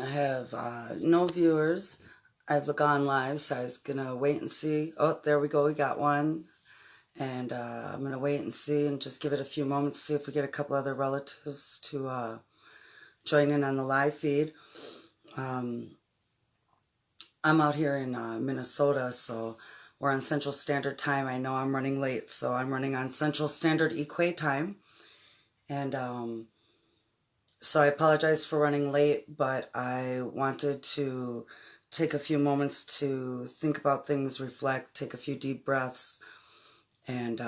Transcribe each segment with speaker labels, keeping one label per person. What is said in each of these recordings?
Speaker 1: I have no viewers. I've gone live, so I was gonna wait and see. Oh, there we go. We got one, and I'm gonna wait and see, and just give it a few moments, see if we get a couple other relatives to join in on the live feed. Um, I'm out here in Minnesota, so we're on Central Standard Time. I know I'm running late, so I'm running on Central Standard Equate time, and so I apologize for running late, but I wanted to take a few moments to think about things, reflect, take a few deep breaths, and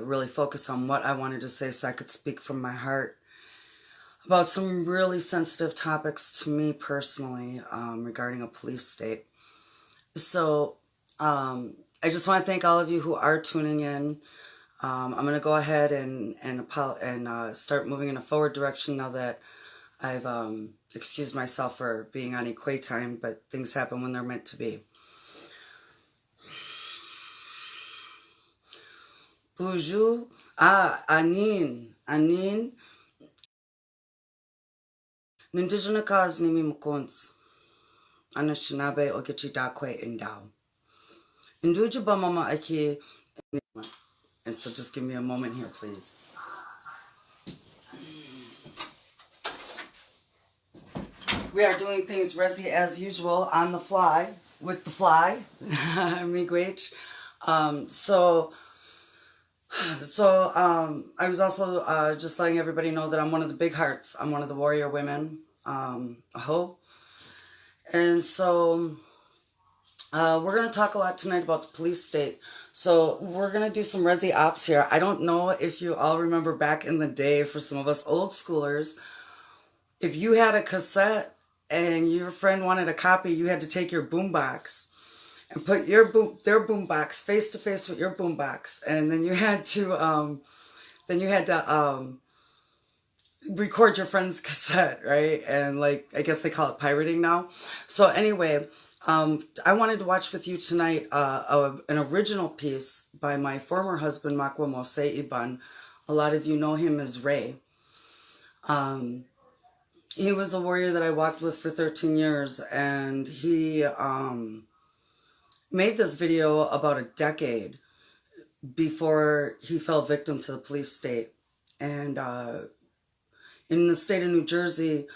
Speaker 1: really focus on what I wanted to say so I could speak from my heart about some really sensitive topics to me personally regarding a police state. So I just want to thank all of you who are tuning in. I'm going to go ahead and start moving in a forward direction now that I've excused myself for being on equate time, but things happen when they're meant to be. Bonjour. Anin. Nindijana cause Niimi Makoons. Anashinabe Ogichidakwe Indao. Induja Bamama Aki. And so just give me a moment here, please. We are doing things Rezzy as usual on the fly with the fly. Miigwech. I was also just letting everybody know that I'm one of the big hearts. I'm one of the warrior women. Aho. And so we're going to talk a lot tonight about the police state. So we're going to do some Rezzy ops here. I don't know if you all remember back in the day, for some of us old schoolers, if you had a cassette and your friend wanted a copy, you had to take your boombox and put their boombox face to face with your boombox, and then you had to record your friend's cassette, right? And like, I guess they call it pirating now. So anyway, I wanted to watch with you tonight an original piece by my former husband, Makwa Mose Iban. A lot of you know him as Ray. He was a warrior that I walked with for 13 years, and he made this video about a decade before he fell victim to the police state. And in the state of New Jersey,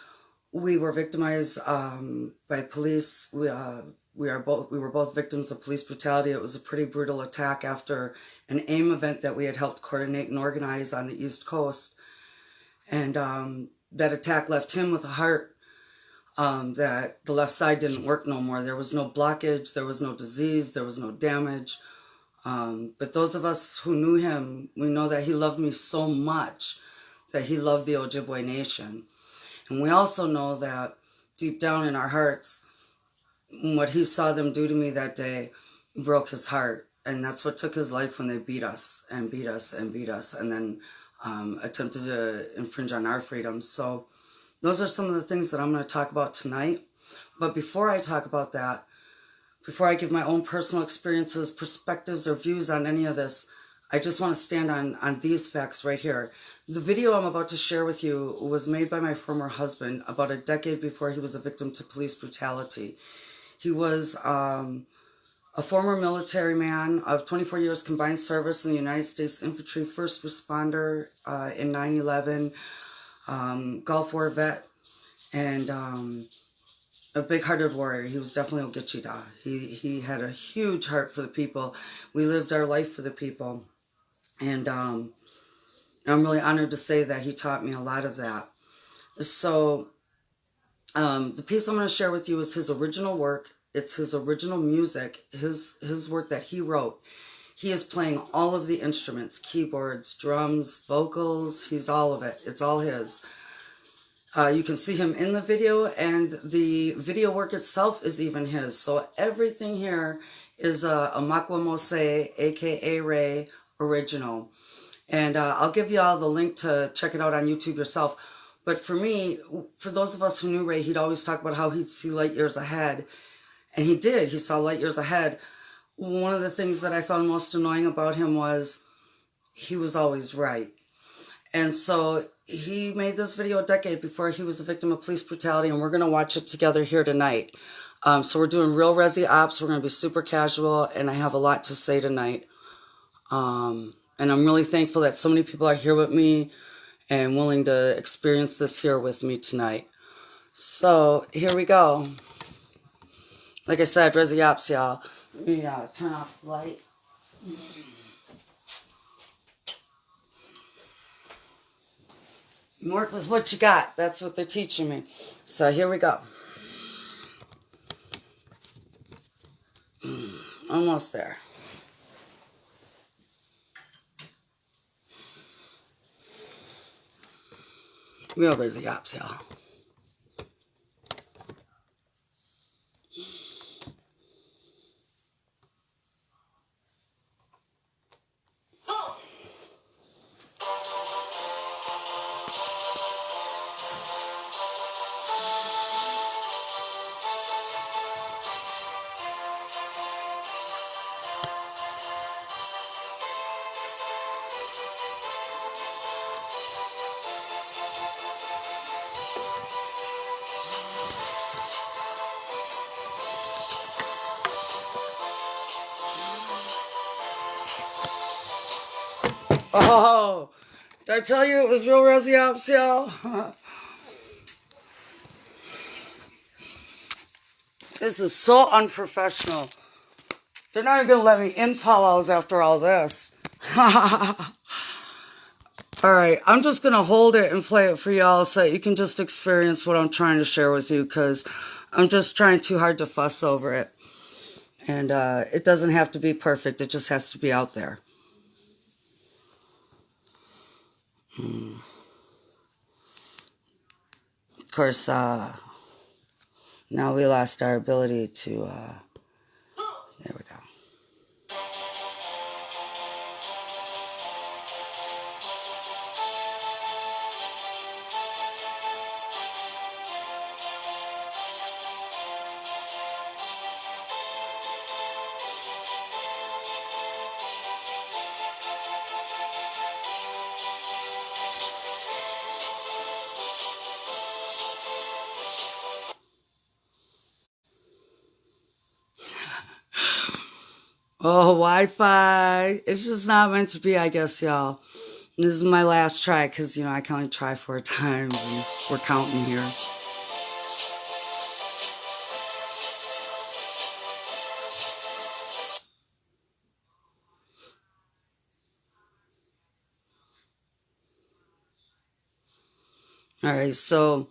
Speaker 1: we were victimized by police. We were both victims of police brutality. It was a pretty brutal attack after an AIM event that we had helped coordinate and organize on the East Coast. And that attack left him with a heart that the left side didn't work no more. There was no blockage, there was no disease, there was no damage. But those of us who knew him, we know that he loved me so much that he loved the Ojibwe Nation. And we also know that deep down in our hearts, what he saw them do to me that day broke his heart. And that's what took his life when they beat us and beat us and beat us, and then attempted to infringe on our freedoms. So those are some of the things that I'm going to talk about tonight. But before I talk about that, before I give my own personal experiences, perspectives, or views on any of this, I just want to stand on these facts right here. The video I'm about to share with you was made by my former husband about a decade before he was a victim to police brutality. He was a former military man of 24 years combined service in the United States Infantry, first responder in 9/11, Gulf War vet, and a big-hearted warrior. He was definitely Ogichida. He had a huge heart for the people. We lived our life for the people. And I'm really honored to say that he taught me a lot of that. So the piece I'm going to share with you is his original work. It's his original music, his work that he wrote. He is playing all of the instruments, keyboards, drums, vocals. He's all of it. It's all his. You can see him in the video, and the video work itself is even his. So everything here is a Makwa Mose, a.k.a. Ray, original. And I'll give you all the link to check it out on YouTube yourself. But for me, for those of us who knew Ray, he'd always talk about how he'd see light years ahead. And he did. He saw light years ahead. One of the things that I found most annoying about him was he was always right. And so he made this video a decade before he was a victim of police brutality, and we're going to watch it together here tonight. So we're doing real Rezzy ops. We're going to be super casual, and I have a lot to say tonight. And I'm really thankful that so many people are here with me and willing to experience this here with me tonight. So here we go. Like I said, Rezzy ops, y'all. Let me turn off the light. Work with what you got. That's what they're teaching me. So here we go. Almost there. Real Rezzy ops, y'all. Oh, did I tell you it was real Rezzy ops, y'all? This is so unprofessional. They're not even going to let me in powwows after all this. Alright, I'm just going to hold it and play it for y'all so that you can just experience what I'm trying to share with you, because I'm just trying too hard to fuss over it. And it doesn't have to be perfect. It just has to be out there. Of course, now we lost our ability to... there we go. Oh, Wi-Fi. It's just not meant to be, I guess, y'all. This is my last try because, you know, I can only try 4 times and we're counting here. All right, so...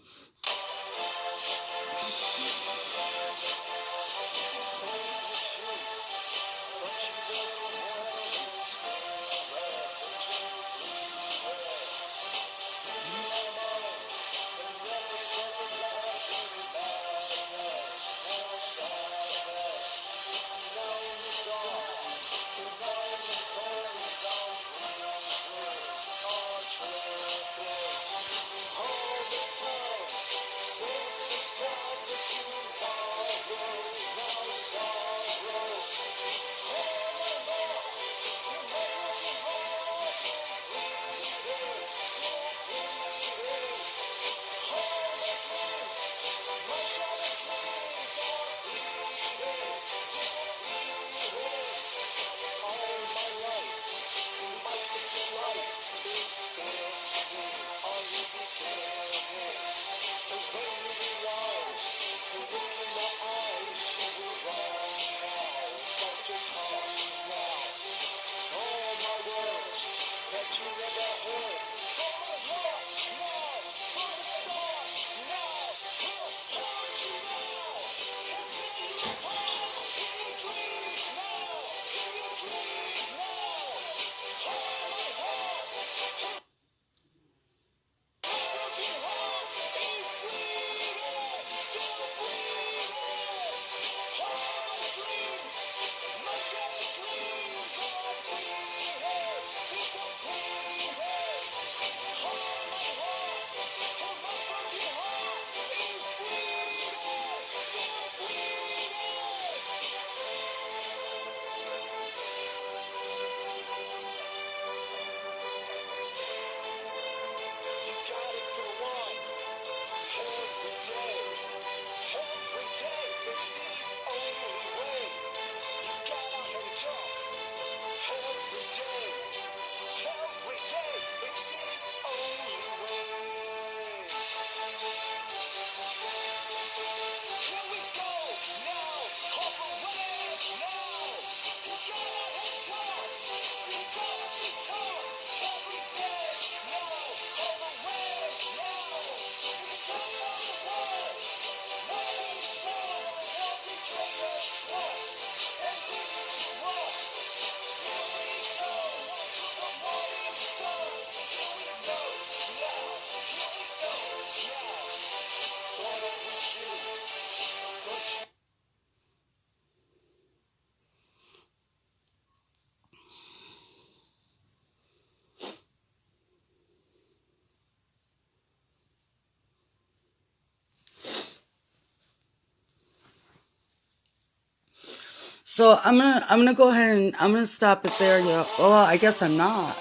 Speaker 1: So I'm gonna go ahead and I'm gonna stop it there. Yeah. Well, I guess I'm not.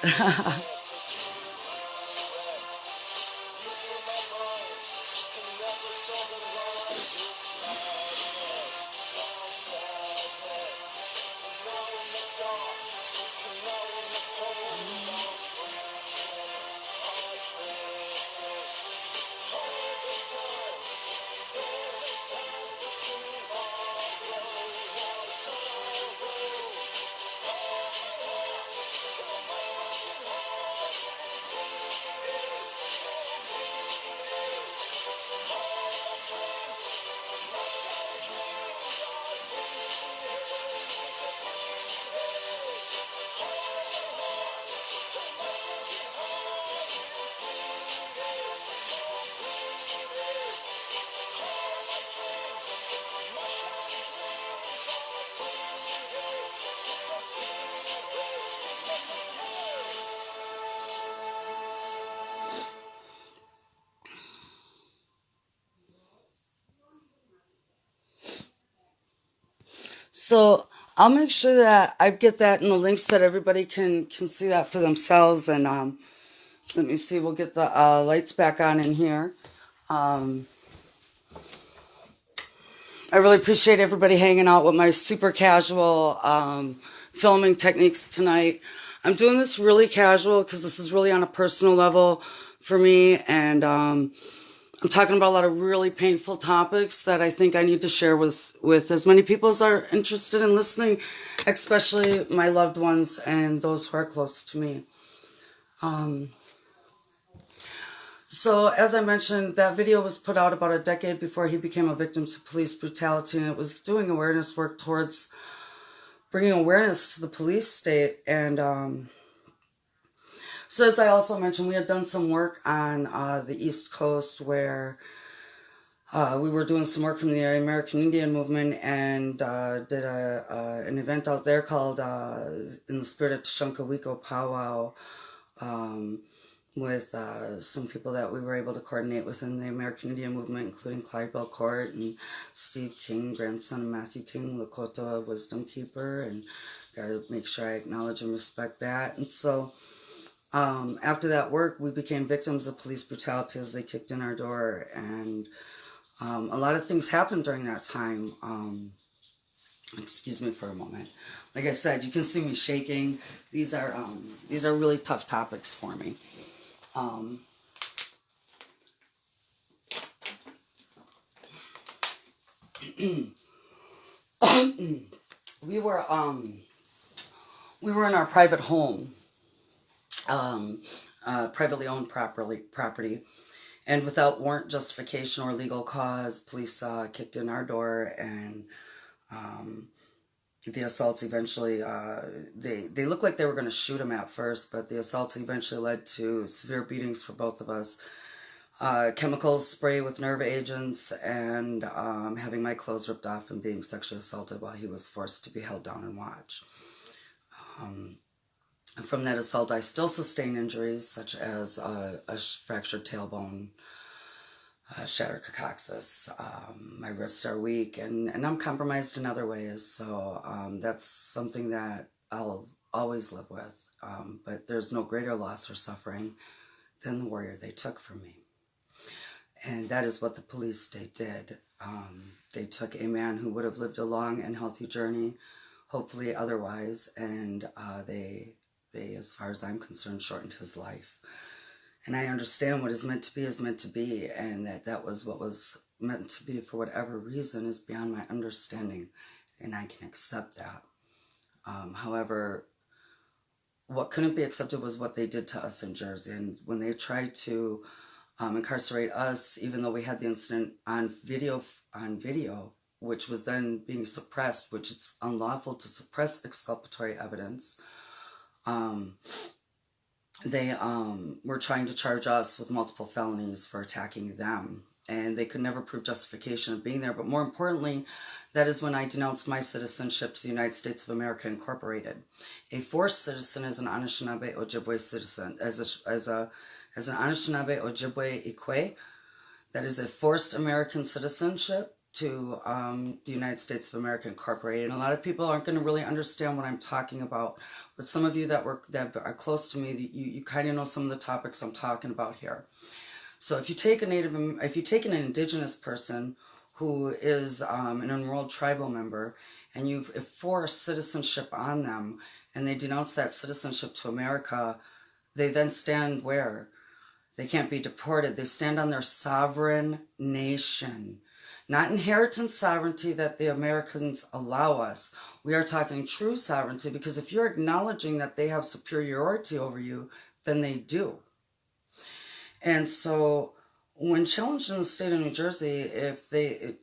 Speaker 1: So I'll make sure that I get that in the links so that everybody can see that for themselves. And let me see. We'll get the lights back on in here. Um, I really appreciate everybody hanging out with my super casual filming techniques tonight. I'm doing this really casual because this is really on a personal level for me, and I'm talking about a lot of really painful topics that I think I need to share with as many people as are interested in listening, especially my loved ones and those who are close to me. So, as I mentioned, that video was put out about a decade before he became a victim to police brutality, and it was doing awareness work towards bringing awareness to the police state. And so, as I also mentioned, we had done some work on the East Coast where we were doing some work from the American Indian movement and did an event out there called In the Spirit of Tashankawiko Powwow. With some people that we were able to coordinate within the American Indian movement, including Clyde Belcourt and Steve King, grandson of Matthew King, Lakota Wisdom Keeper, and gotta make sure I acknowledge and respect that. And so after that work, we became victims of police brutality as they kicked in our door, and a lot of things happened during that time. Excuse me for a moment. Like I said, you can see me shaking. These are really tough topics for me. We were in our private home, privately owned property, and without warrant, justification, or legal cause, police kicked in our door, and the assaults eventually, they looked like they were going to shoot him at first, but the assaults eventually led to severe beatings for both of us. Chemicals spray with nerve agents, and having my clothes ripped off and being sexually assaulted while he was forced to be held down and watched. From that assault, I still sustain injuries such as a fractured tailbone, shattered coccyx. My wrists are weak, and I'm compromised in other ways. So that's something that I'll always live with. But there's no greater loss or suffering than the warrior they took from me. And that is what the police state did. They took a man who would have lived a long and healthy journey, hopefully otherwise, and they, as far as I'm concerned, shortened his life. And I understand what is meant to be, and that was what was meant to be for whatever reason is beyond my understanding, and I can accept that. However, what couldn't be accepted was what they did to us in Jersey, and when they tried to incarcerate us, even though we had the incident on video, which was then being suppressed, which it's unlawful to suppress exculpatory evidence. They were trying to charge us with multiple felonies for attacking them, and they could never prove justification of being there. But more importantly, that is when I denounced my citizenship to the United States of America Incorporated. A forced citizen is an Anishinaabe Ojibwe citizen, as an Anishinaabe Ojibwe Ikwe. That is a forced American citizenship to the United States of America Incorporated. And a lot of people aren't going to really understand what I'm talking about. But some of you that are close to me, you kind of know some of the topics I'm talking about here. So if you take an indigenous person who is an enrolled tribal member, and you force citizenship on them, and they denounce that citizenship to America, they then stand where? They can't be deported. They stand on their sovereign nation. Not inheritance sovereignty that the Americans allow us. We are talking true sovereignty, because if you're acknowledging that they have superiority over you, then they do. And so when challenged in the state of New Jersey,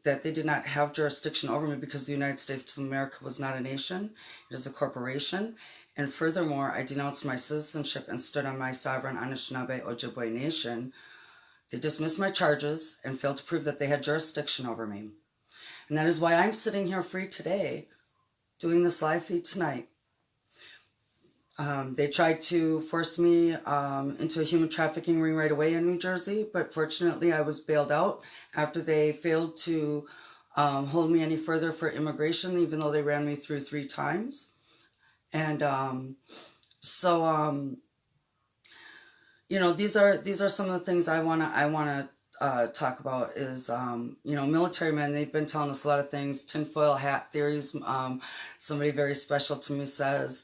Speaker 1: that they did not have jurisdiction over me because the United States of America was not a nation, it is a corporation. And furthermore, I denounced my citizenship and stood on my sovereign Anishinaabe Ojibwe nation. They dismissed my charges and failed to prove that they had jurisdiction over me. And that is why I'm sitting here free today, doing this live feed tonight. They tried to force me into a human trafficking ring right away in New Jersey, but fortunately I was bailed out after they failed to hold me any further for immigration, even though they ran me through 3 times. And you know, these are some of the things I wanna talk about. Is you know, military men, they've been telling us a lot of things, tinfoil hat theories. Somebody very special to me says,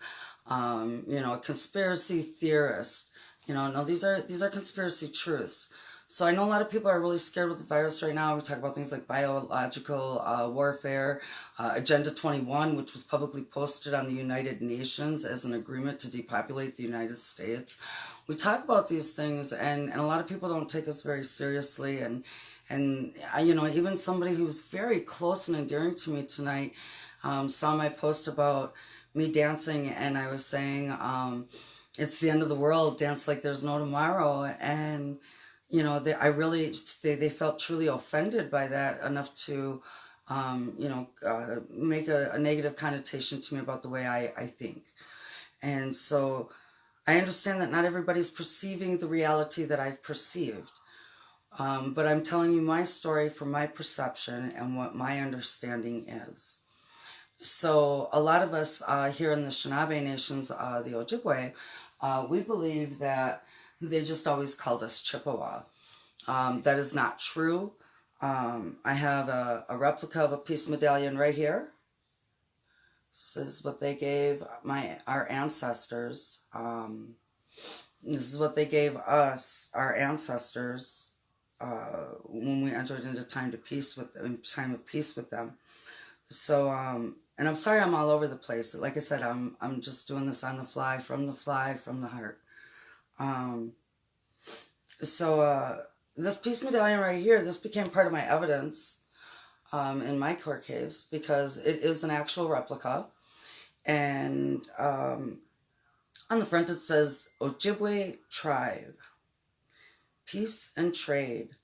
Speaker 1: you know, a conspiracy theorist. You know, no, these are conspiracy truths. So I know a lot of people are really scared with the virus right now. We talk about things like biological warfare, Agenda 21, which was publicly posted on the United Nations as an agreement to depopulate the United States. We talk about these things, and a lot of people don't take us very seriously. And you know, even somebody who's very close and endearing to me tonight saw my post about me dancing, and I was saying, it's the end of the world, dance like there's no tomorrow. And you know, they felt truly offended by that, enough to, you know, make a negative connotation to me about the way I think. And so I understand that not everybody's perceiving the reality that I've perceived. But I'm telling you my story from my perception and what my understanding is. So a lot of us here in the Anishinaabe nations, the Ojibwe, we believe that they just always called us Chippewa. That is not true. I have a replica of a peace medallion right here. This is what they gave our ancestors. This is what they gave us, our ancestors, when we entered into time of peace with them. So, and I'm sorry I'm all over the place. Like I said, I'm just doing this on the fly, from the heart. This peace medallion right here, this became part of my evidence in my court case, because it is an actual replica. And on the front it says, Ojibwe Tribe, Peace and Trade.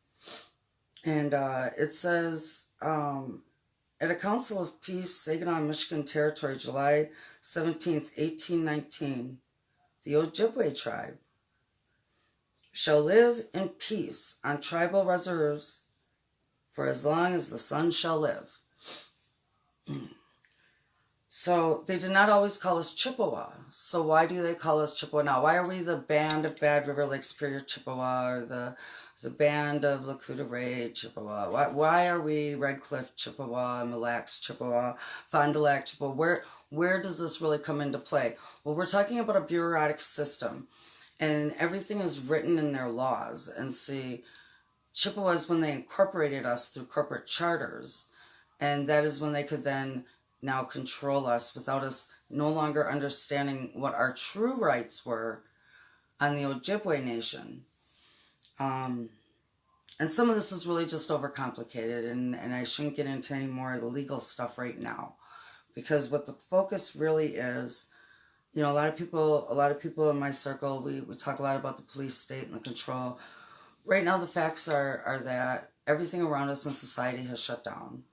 Speaker 1: And it says, at a Council of Peace, Saginaw, Michigan Territory, July 17th, 1819, the Ojibwe tribe shall live in peace on tribal reserves for as long as the sun shall live. So they did not always call us Chippewa. So why do they call us Chippewa now? Why are we the band of Bad River Lake Superior Chippewa, or the band of Lakota Ray Chippewa? Why are we Red Cliff Chippewa, Mille Lacs Chippewa, Fond du Lac Chippewa? Where does this really come into play? Well, we're talking about a bureaucratic system, and everything is written in their laws. And see, Chippewas, when they incorporated us through corporate charters, and that is when they could then now control us without us no longer understanding what our true rights were on the Ojibwe Nation. And some of this is really just overcomplicated, and I shouldn't get into any more of the legal stuff right now, because what the focus really is, you know, a lot of people in my circle, we talk a lot about the police state and the control. Right now, the facts are that everything around us in society has shut down.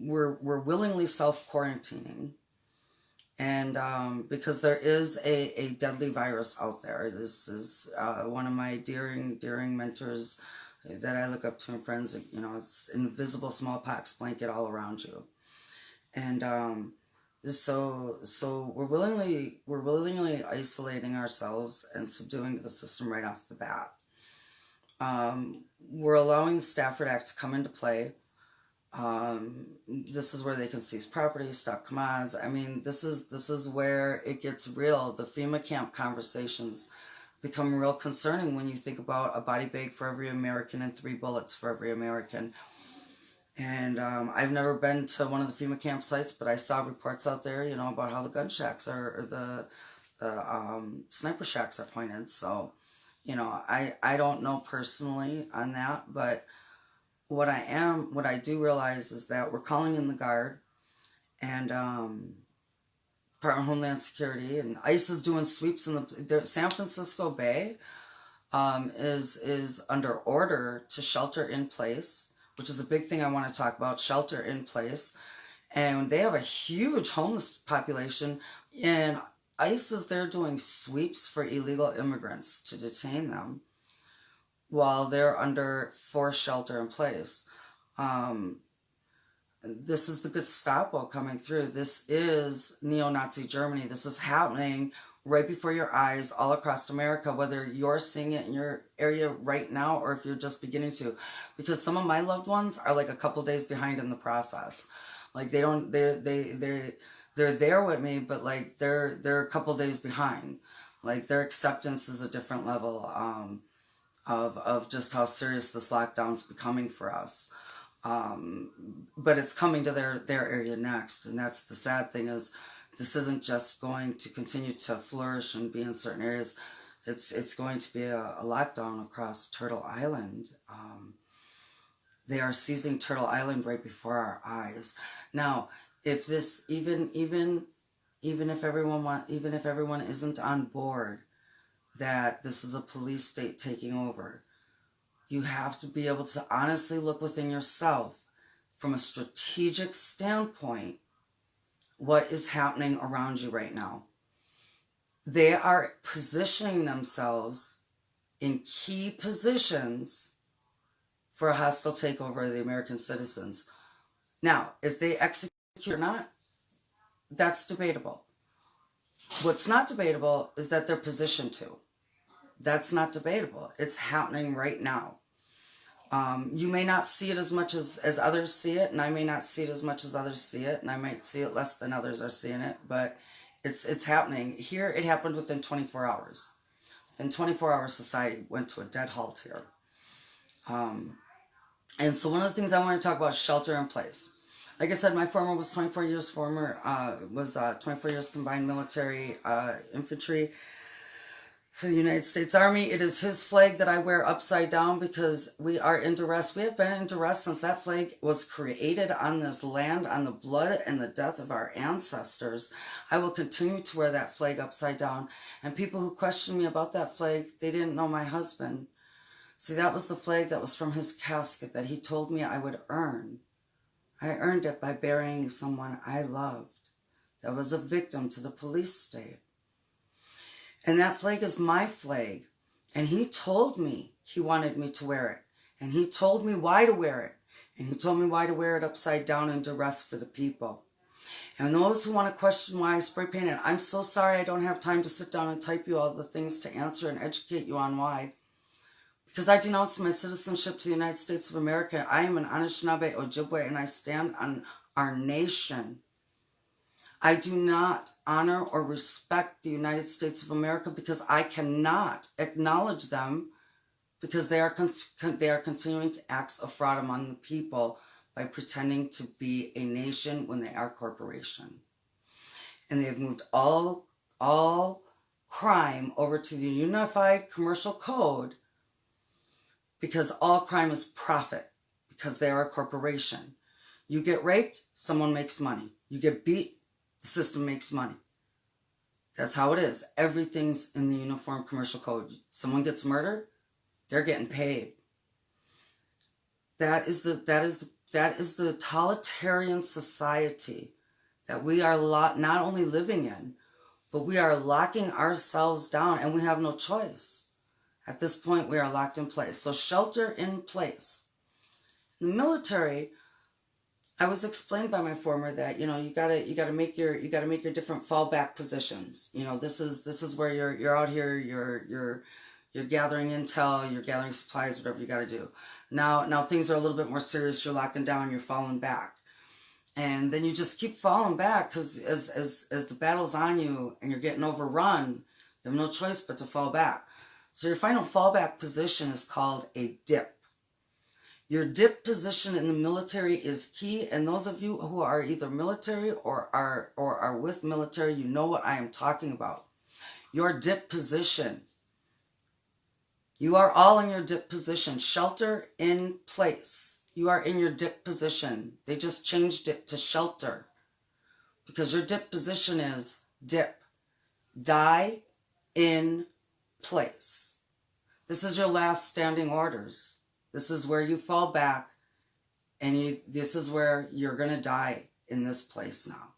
Speaker 1: We're willingly self-quarantining, and because there is a deadly virus out there. This is one of my dearing mentors that I look up to and friends. You know, it's invisible smallpox blanket all around you. And so we're willingly isolating ourselves and subduing the system right off the bat. We're allowing the Stafford Act to come into play. This is where they can seize property, stop commands. I mean, this is where it gets real. The FEMA camp conversations become real concerning when you think about a body bag for every American and 3 bullets for every American. And I've never been to one of the FEMA campsites, but I saw reports out there, you know, about how the gun shacks or the sniper shacks are pointed. So, you know, I don't know personally on that, but what I do realize is that we're calling in the Guard and Department of Homeland Security, and ICE is doing sweeps in the San Francisco Bay is under order to shelter in place, which is a big thing I want to talk about, shelter in place. And they have a huge homeless population, and ICE is there doing sweeps for illegal immigrants to detain them while they're under forced shelter in place. This is the Gestapo coming through. This is neo-Nazi Germany. This is happening right before your eyes all across America, whether you're seeing it in your area right now or if you're just beginning to. Because some of my loved ones are like a couple days behind in the process. Like they're there with me, but like they're a couple days behind. Like their acceptance is a different level of just how serious this lockdown's becoming for us. But it's coming to their area next, and that's the sad thing, is this isn't just going to continue to flourish and be in certain areas. It's going to be a lockdown across Turtle Island. They are seizing Turtle Island right before our eyes. Now, if this even if everyone isn't on board that this is a police state taking over, you have to be able to honestly look within yourself from a strategic standpoint. What is happening around you right now? They are positioning themselves in key positions for a hostile takeover of the American citizens. Now, if they execute or not, that's debatable. What's not debatable is that they're positioned to. That's not debatable. It's happening right now. You may not see it as much as others see it, and I may not see it as much as others see it, and I might see it less than others are seeing it, but it's happening. Here, it happened within 24 hours. Within 24 hours, society went to a dead halt here. And so one of the things I want to talk about is shelter in place. Like I said, my former was 24 years combined military infantry for the United States Army. It is his flag that I wear upside down because we are in duress. We have been in duress since that flag was created on this land, on the blood and the death of our ancestors. I will continue to wear that flag upside down. And people who question me about that flag, they didn't know my husband. See, that was the flag that was from his casket that he told me I would earn. I earned it by burying someone I loved that was a victim to the police state. And that flag is my flag. And he told me he wanted me to wear it. And he told me why to wear it. And he told me why to wear it upside down in duress for the people. And those who want to question why I spray paint it, I'm so sorry I don't have time to sit down and type you all the things to answer and educate you on why. Because I denounce my citizenship to the United States of America. I am an Anishinaabe Ojibwe, and I stand on our nation. I do not honor or respect the United States of America because I cannot acknowledge them because they are continuing to act of fraud among the people by pretending to be a nation when they are a corporation. And they have moved all crime over to the Unified Commercial Code because all crime is profit, because they are a corporation. You get raped, someone makes money. You get beat, the system makes money. That's how it is. Everything's in the Uniform Commercial Code. Someone gets murdered, they're getting paid. That is the totalitarian society that we are not only living in, but we are locking ourselves down, and we have no choice. At this point, we are locked in place. So shelter in place. In the military, I was explained by my former that, you know, you gotta make your different fallback positions. You know, this is where you're out here, you're gathering intel, you're gathering supplies, whatever you gotta do. Now things are a little bit more serious. You're locking down, you're falling back. And then you just keep falling back because as the battle's on you and you're getting overrun, you have no choice but to fall back. So your final fallback position is called a dip. Your dip position in the military is key, and those of you who are either military or are with military, you know what I am talking about. Your dip position. You are all in your dip position. Shelter in place. You are in your dip position. They just changed it to shelter because your dip position is dip. Die in place. This is your last standing orders. This is where you fall back, and this is where you're going to die in this place now.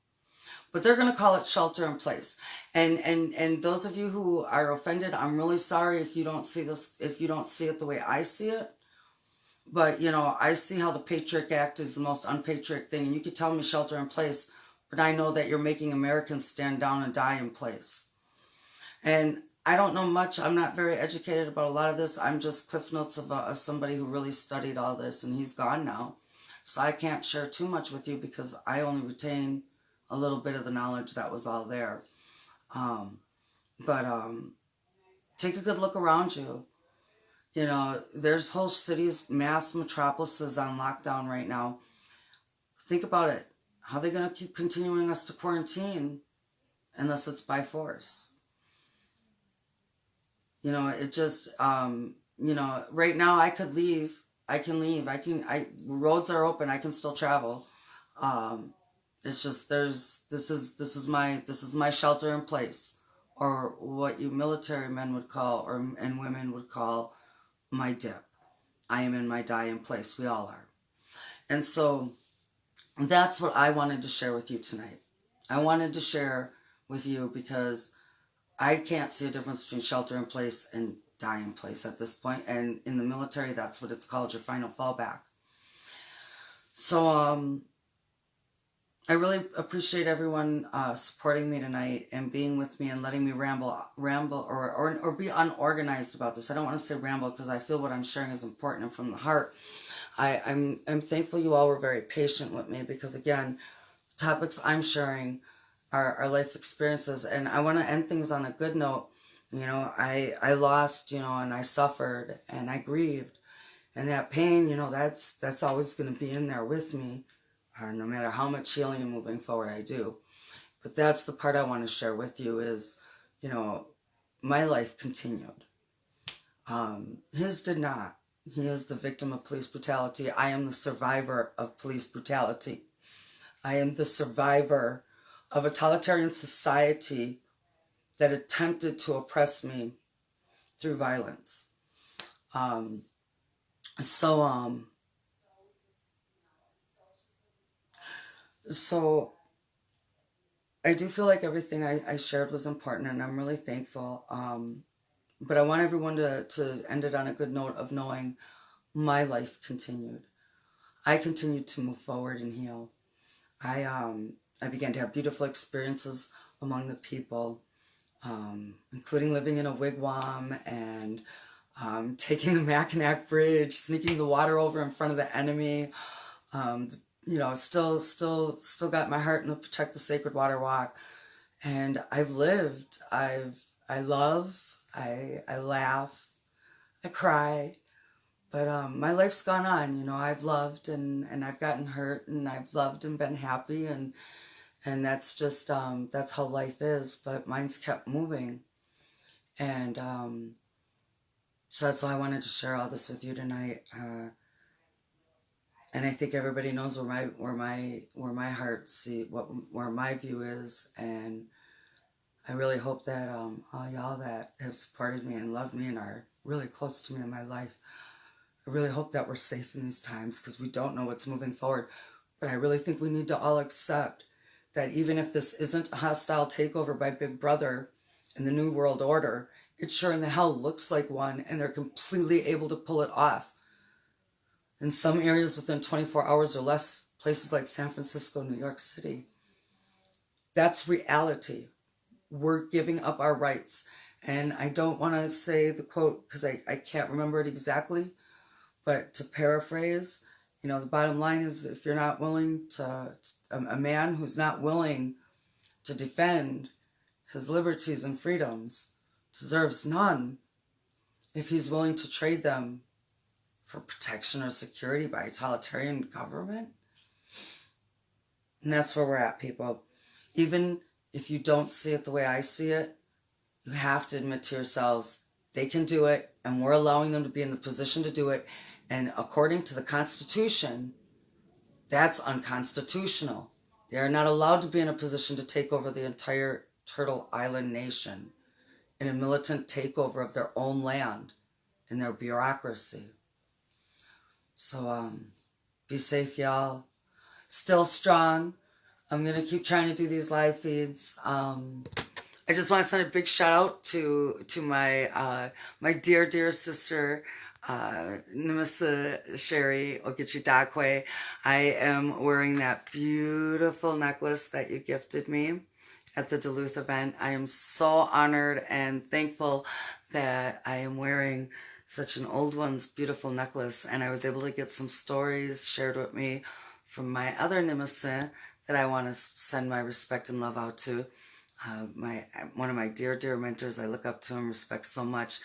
Speaker 1: But they're going to call it shelter in place. And those of you who are offended, I'm really sorry if you don't see this, if you don't see it the way I see it. But, you know, I see how the Patriot Act is the most unpatriotic thing. And you could tell me shelter in place, but I know that you're making Americans stand down and die in place. And I don't know much. I'm not very educated about a lot of this. I'm just cliff notes of somebody who really studied all this, and he's gone now. So I can't share too much with you because I only retain a little bit of the knowledge that was all there. But take a good look around you. You know, there's whole cities, mass metropolises on lockdown right now. Think about it. How are they going to keep continuing us to quarantine unless it's by force? You know, it just, you know, right now I could leave. I can leave. Roads are open. I can still travel. It's just, this is my shelter in place, or what you military men would call, and women would call, my dip. I am in my die in place. We all are. And so that's what I wanted to share with you tonight. I wanted to share with you because I can't see a difference between shelter in place and die in place at this point. And in the military, that's what it's called, your final fallback. So I really appreciate everyone supporting me tonight and being with me and letting me ramble or be unorganized about this. I don't want to say ramble because I feel what I'm sharing is important and from the heart. I'm thankful you all were very patient with me because, again, the topics I'm sharing are life experiences, and I want to end things on a good note. You know, I lost, you know, and I suffered and I grieved, and that pain, you know, that's always going to be in there with me, no matter how much healing and moving forward I do. But that's the part I want to share with you is, you know, my life continued. His did not. He is the victim of police brutality. I am the survivor of police brutality. I am the survivor of a totalitarian society that attempted to oppress me through violence. So I do feel like everything I shared was important, and I'm really thankful. But I want everyone to end it on a good note of knowing my life continued. I continued to move forward and heal. I began to have beautiful experiences among the people, including living in a wigwam and taking the Mackinac Bridge, sneaking the water over in front of the enemy. You know, still got my heart in the Protect the Sacred Water Walk. And I've lived. I love. I laugh. I cry. But my life's gone on. You know, I've loved and I've gotten hurt, and I've loved and been happy, and that's just that's how life is. But mine's kept moving, and so that's why I wanted to share all this with you tonight. And I think everybody knows where my heart where my view is, and I really hope that all y'all that have supported me and loved me and are really close to me in my life, I really hope that we're safe in these times because we don't know what's moving forward. But I really think we need to all accept that even if this isn't a hostile takeover by Big Brother and the New World Order, it sure in the hell looks like one, and they're completely able to pull it off. In some areas within 24 hours or less, places like San Francisco, New York City. That's reality. We're giving up our rights. And I don't want to say the quote because I can't remember it exactly, but to paraphrase, the bottom line is if you're not willing to, a man who's not willing to defend his liberties and freedoms deserves none. If he's willing to trade them for protection or security by a totalitarian government. And that's where we're at, people. Even if you don't see it the way I see it, you have to admit to yourselves, they can do it, and we're allowing them to be in the position to do it. And according to the Constitution, that's unconstitutional. They are not allowed to be in a position to take over the entire Turtle Island nation in a militant takeover of their own land and their bureaucracy. So be safe, y'all. Still strong. I'm going to keep trying to do these live feeds. I just want to send a big shout out to my my dear sister, Niimi Sherry Ogichidakwe. I am wearing that beautiful necklace that you gifted me at the Duluth event. I am so honored and thankful that I am wearing such an old one's beautiful necklace, and I was able to get some stories shared with me from my other Niimi that I want to send my respect and love out to. One of my dear mentors, I look up to and respect so much,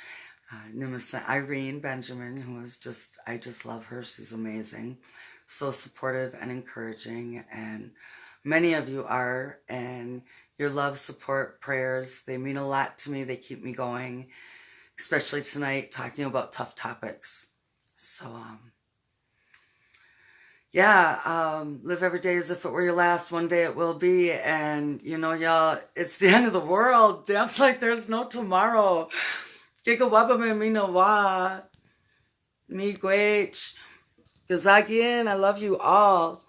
Speaker 1: Niimi Irene Benjamin, who is I just love her. She's amazing, so supportive and encouraging, and many of you are, and your love, support, prayers, they mean a lot to me. They keep me going, especially tonight, talking about tough topics. So, live every day as if it were your last. One day it will be. And, y'all, it's the end of the world. Dance like there's no tomorrow. Gigawabame minawa. Miigwech. Gazagin, I love you all.